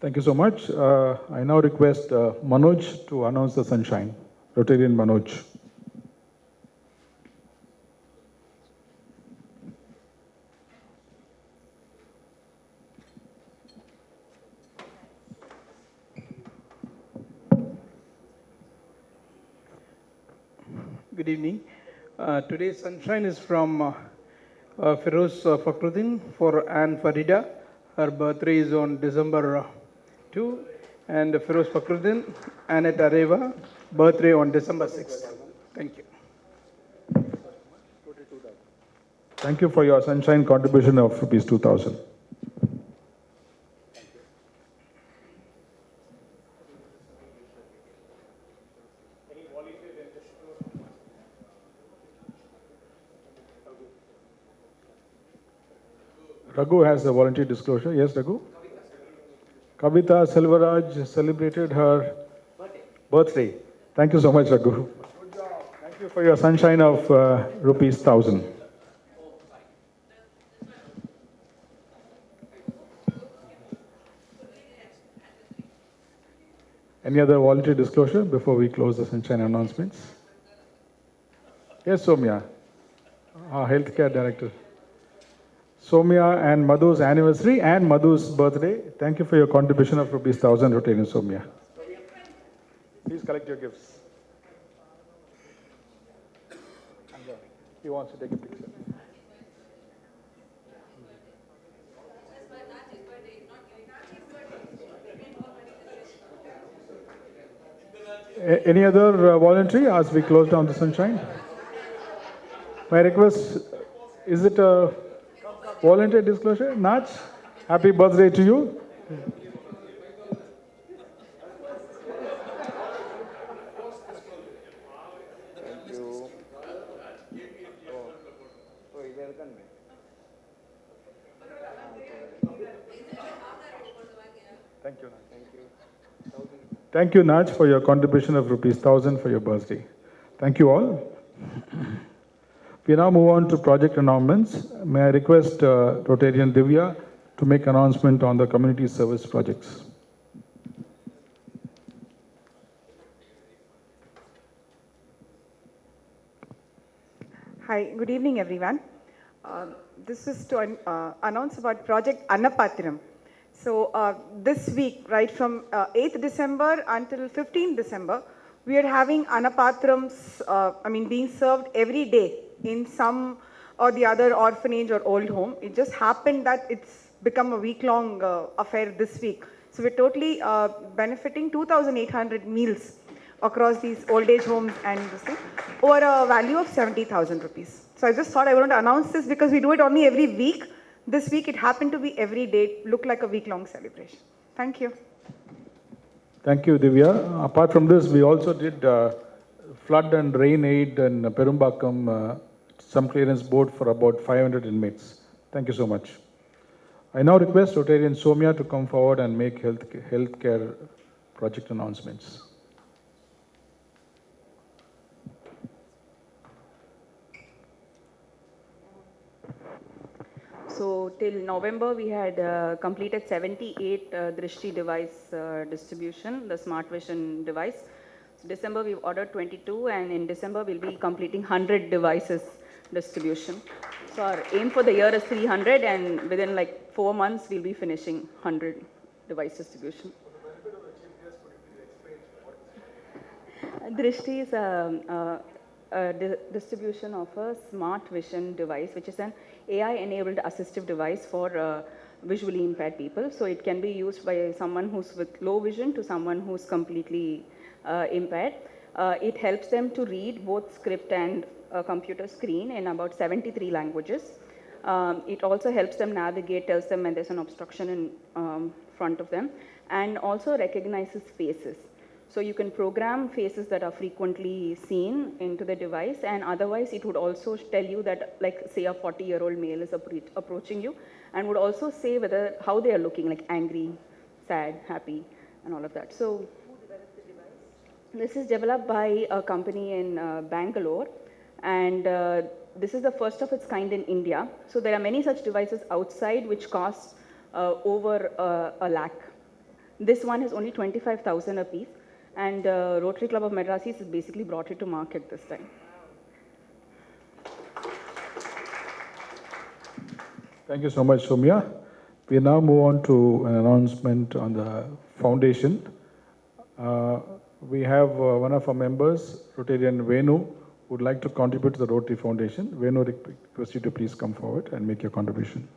Thank you so much. I now request Manoj to announce the sunshine. Rotarian Manoj. Good evening. Today's sunshine is from Feroz Fakhruddin for Anne Farida. Her birthday is on December 2. And Feroz Fakhruddin, Anita Reva, birthday on December 6th. Thank you. Thank you for your sunshine contribution of rupees 2,000. Raghu has a volunteer disclosure. Yes, Raghu? Kavita Selvaraj celebrated her birthday. Thank you so much, Raghu. Thank you for your sunshine of rupees 1,000. Any other volunteer disclosure before we close the sunshine announcements? Yes, Somya, our healthcare director. Somya and Madhu's anniversary and Madhu's birthday. Thank you for your contribution of rupees 1,000, Rotarian Somya. Please collect your gifts. He wants to take a picture. Any other voluntary as we close down the sunshine? My request, is it a volunteer disclosure? Naj, happy birthday to you. Thank you. Thank you, Naj, for your contribution of rupees 1,000 for your birthday. Thank you all. We now move on to project announcements. May I request Rotarian Divya to make announcement on the community service projects. Hi, good evening, everyone. This is to announce about Project Annapathiram. So this week, right from 8th December until 15th December, we are having Annapathrams, being served every day in some or the other orphanage or old home. It just happened that it's become a week-long affair this week. So we're totally benefiting 2,800 meals across these old age homes and this thing, over a value of 70,000 rupees. So I just thought I wanted to announce this because we do it only every week. This week it happened to be every day. It looked like a week-long celebration. Thank you. Thank you, Divya. Apart from this, we also did flood and rain aid in Perumbakam, some clearance board for about 500 inmates. Thank you so much. I now request Rotarian Somya to come forward and make healthcare project announcements. So till November, we had completed 78 Drishti device distribution, the Smart Vision device. So December, we've ordered 22, and in December, we'll be completing 100 devices distribution. So our aim for the year is 300, and within like 4 months, we'll be finishing 100 device distribution. Drishti is a distribution of a Smart Vision device, which is an AI-enabled assistive device for visually impaired people. So it can be used by someone who's with low vision to someone who's completely impaired. It helps them to read both script and computer screen in about 73 languages. It also helps them navigate, tells them when there's an obstruction in front of them, and also recognizes faces. So you can program faces that are frequently seen into the device, and otherwise it would also tell you that, like, say a 40-year-old male is approaching you, and would also say whether how they are looking, like angry, sad, happy, and all of that. So who developed the device? This is developed by a company in Bangalore, and this is the first of its kind in India. So there are many such devices outside which cost over a lakh. This one is only 25,000 a piece, and Rotary Club of Madras East has basically brought it to market this time. Thank you so much, Soumya. We now move on to an announcement on the foundation. We have one of our members, Rotarian Venu, who would like to contribute to the Rotary Foundation. Venu, request you to please come forward and make your contribution.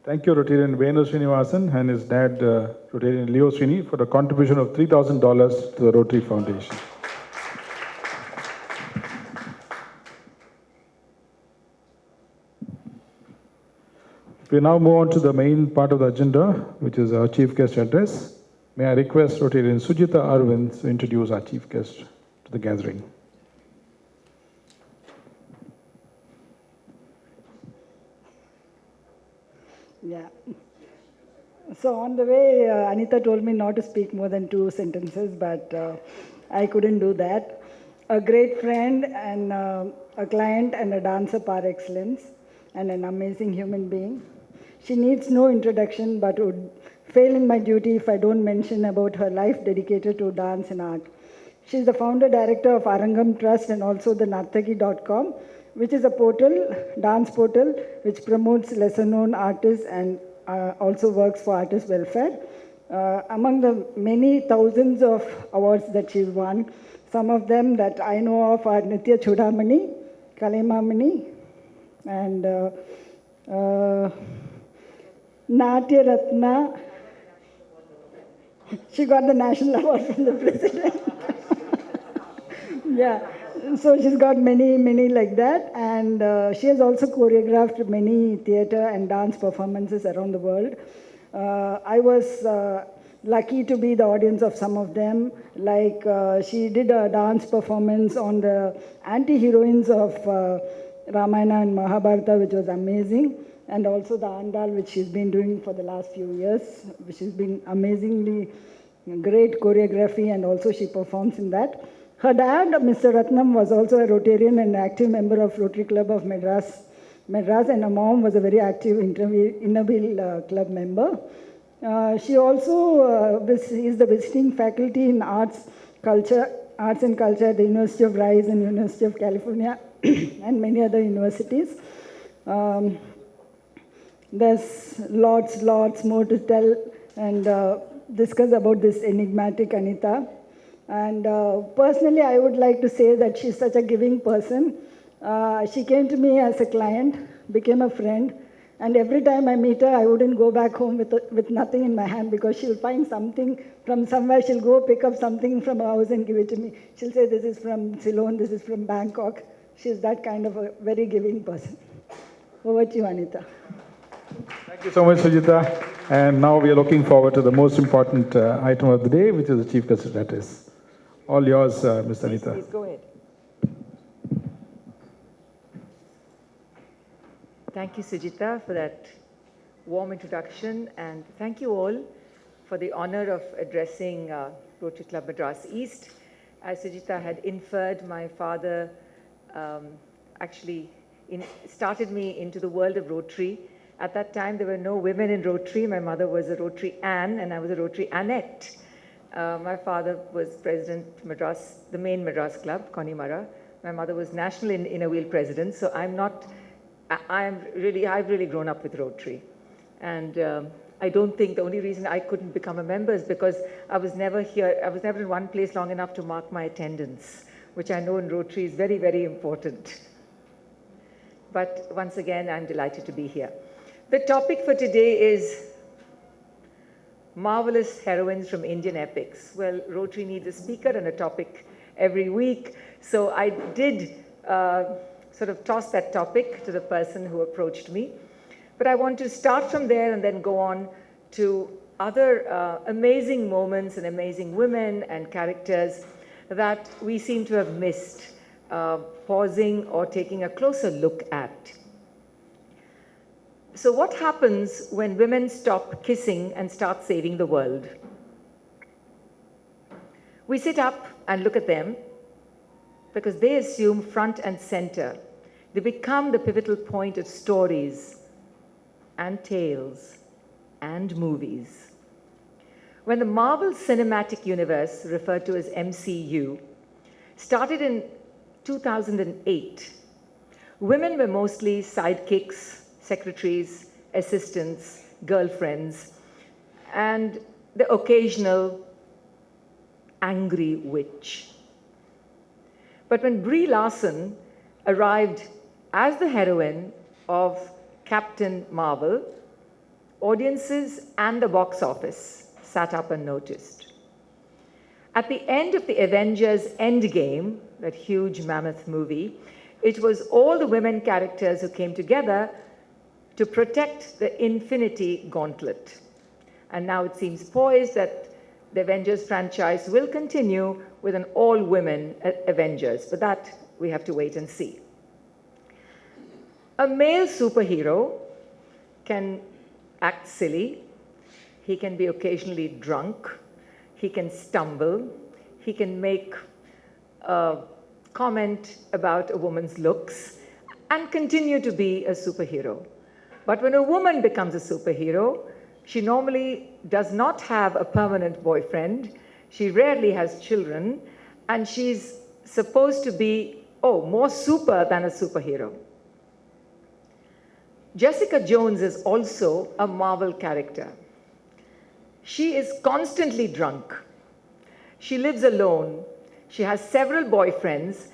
Thank you, Rotarian Venu Srinivasan and his dad, Rotarian Leo Srini, for the contribution of $3,000 to the Rotary Foundation. We now move on to the main part of the agenda, which is our chief guest address. May I request Rotarian Sujita Arvind to introduce our chief guest to the gathering. Yeah. So on the way, Anita told me not to speak more than 2 sentences, but I couldn't do that. A great friend and a client and a dancer par excellence and an amazing human being. She needs no introduction, but would fail in my duty if I don't mention about her life dedicated to dance and art. She's the founder director of Arangam Trust and also the Nartaki.com, which is a portal, dance portal, which promotes lesser known artists and also works for artist welfare. Among the many thousands of awards that she's won, some of them that I know of are Nitya Chudamani, Kalemamani, and Natya Ratna. She got the national award from the president. Yeah, so she's got many like that, and she has also choreographed many theatre and dance performances around the world. I was lucky to be the audience of some of them, like she did a dance performance on the anti-heroines of Ramayana and Mahabharata, which was amazing, and also the Andal, which she's been doing for the last few years, which has been amazingly great choreography, and also she performs in that. Her dad, Mr. Ratnam, was also a Rotarian and active member of Rotary Club of Madras, and her mom was a very active Innerville club member. She also is the visiting faculty in arts and culture at the University of Rice and University of California and many other universities. There's lots more to tell and discuss about this enigmatic Anita. And personally, I would like to say that she's such a giving person. She came to me as a client, became a friend, and every time I meet her, I wouldn't go back home with nothing in my hand, because she'll find something from somewhere. She'll go pick up something from her house and give it to me. She'll say, this is from Ceylon, this is from Bangkok. She's that kind of a very giving person. Over to you, Anita. Thank you so much, Sujita. And now we are looking forward to the most important item of the day, which is the chief guest address. All yours, Ms. Anita. Please go ahead. Thank you, Sujita, for that warm introduction, and thank you all for the honor of addressing Rotary Club Madras East. As Sujita had inferred, my father actually started me into the world of Rotary. At that time, there were no women in Rotary. My mother was a Rotary Anne, and I was a Rotary Annette. My father was president Madras, the main Madras club, Connemara. My mother was national Innerville president. So I've really grown up with Rotary. And I don't think the only reason I couldn't become a member is because I was never here. I was never in one place long enough to mark my attendance, which I know in Rotary is very, very important. But once again, I'm delighted to be here. The topic for today is marvelous heroines from Indian epics. Well, Rotary needs a speaker and a topic every week. So I did sort of toss that topic to the person who approached me. But I want to start from there and then go on to other amazing moments and amazing women and characters that we seem to have missed pausing or taking a closer look at. So what happens when women stop kissing and start saving the world? We sit up and look at them because they assume front and center. They become the pivotal point of stories and tales and movies. When the Marvel Cinematic Universe, referred to as MCU, started in 2008, women were mostly sidekicks, secretaries, assistants, girlfriends, and the occasional angry witch. But when Brie Larson arrived as the heroine of Captain Marvel, audiences and the box office sat up and noticed. At the end of the Avengers Endgame, that huge mammoth movie, it was all the women characters who came together to protect the Infinity Gauntlet. And now it seems poised that the Avengers franchise will continue with an all-women Avengers, but that we have to wait and see. A male superhero can act silly, he can be occasionally drunk, he can stumble, he can make a comment about a woman's looks, and continue to be a superhero. But when a woman becomes a superhero, she normally does not have a permanent boyfriend, she rarely has children, and she's supposed to be, more super than a superhero. Jessica Jones is also a Marvel character. She is constantly drunk. She lives alone. She has several boyfriends,